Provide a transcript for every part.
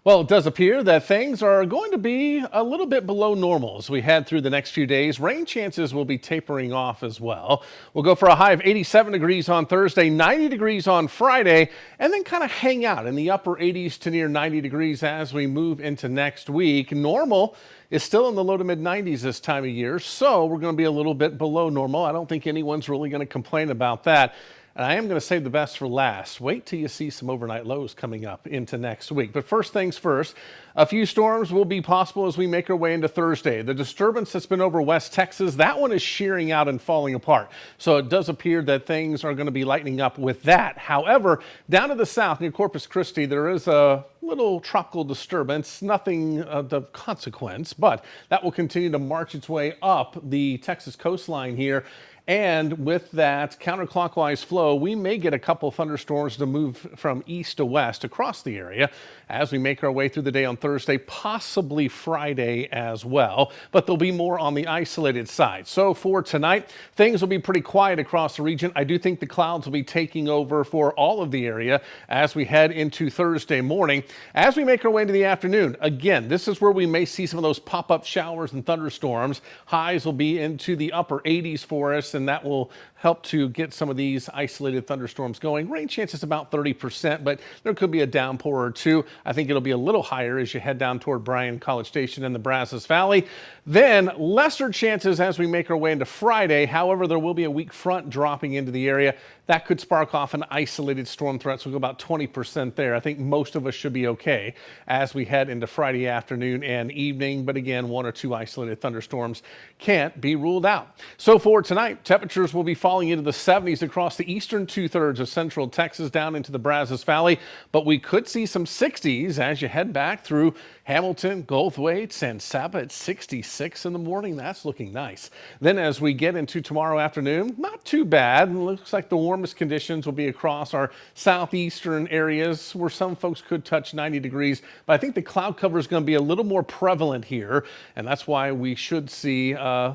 Well, it does appear that things are going to be a little bit below normal as we head through the next few days. Rain chances will be tapering off as well. We'll go for a high of 87 degrees on Thursday, 90 degrees on Friday, and then kind of hang out in the upper 80s to near 90 degrees as we move into next week. Normal is still in the low to mid 90s this time of year, so we're going to be a little bit below normal. I don't think anyone's really going to complain about that. And I am going to save the best for last. Wait till you see some overnight lows coming up into next week. But first things first, a few storms will be possible as we make our way into Thursday. The disturbance that's been over West Texas, that one is shearing out and falling apart. So it does appear that things are going to be lightening up with that. However, down to the south near Corpus Christi, there is a little tropical disturbance, nothing of consequence, but that will continue to march its way up the Texas coastline here. And with that counterclockwise flow, we may get a couple thunderstorms to move from east to west across the area as we make our way through the day on Thursday, possibly Friday as well. But there'll be more on the isolated side. So for tonight, things will be pretty quiet across the region. I do think the clouds will be taking over for all of the area as we head into Thursday morning. As we make our way into the afternoon, again, this is where we may see some of those pop-up showers and thunderstorms. Highs will be into the upper 80s for us, and that will help to get some of these isolated thunderstorms going. Rain chances about 30%, but there could be a downpour or two. I think it'll be a little higher as you head down toward Bryan College Station and the Brazos Valley. Then lesser chances as we make our way into Friday. However, there will be a weak front dropping into the area. That could spark off an isolated storm threat, so we'll go about 20% there. I think most of us should be okay as we head into Friday afternoon and evening. But again, one or two isolated thunderstorms can't be ruled out. So for tonight, temperatures will be falling into the 70s across the eastern two-thirds of central Texas down into the Brazos Valley. But we could see some 60s as you head back through Hamilton, Goldthwaite, San Saba at 66 in the morning. That's looking nice. Then as we get into tomorrow afternoon, not too bad. It looks like the warmest conditions will be across our southeastern areas where some folks could touch 90 degrees. But I think the cloud cover is going to be a little more prevalent here. And that's why we should see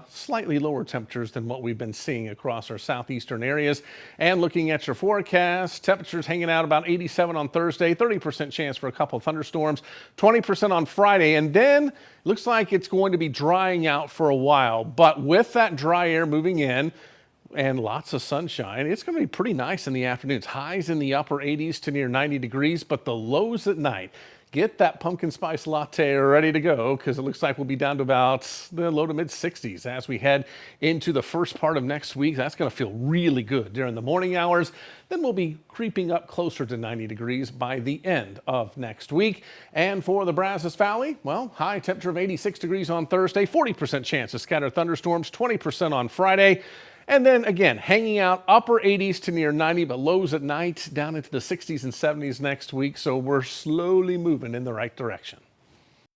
slightly lower temperatures than what we've been seeing across our southeastern areas. And looking at your forecast, temperatures hanging out about 87 on Thursday, 30% chance for a couple of thunderstorms, 20% on Friday, and then looks like it's going to be drying out for a while. But with that dry air moving in and lots of sunshine, it's going to be pretty nice in the afternoons. Highs in the upper 80s to near 90 degrees, but the lows at night. Get that pumpkin spice latte ready to go because it looks like we'll be down to about the low to mid 60s as we head into the first part of next week. That's going to feel really good during the morning hours. Then we'll be creeping up closer to 90 degrees by the end of next week. And for the Brazos Valley, well, high temperature of 86 degrees on Thursday, 40% chance of scattered thunderstorms, 20% on Friday. And then again, hanging out upper 80s to near 90, but lows at night down into the 60s and 70s next week. So we're slowly moving in the right direction.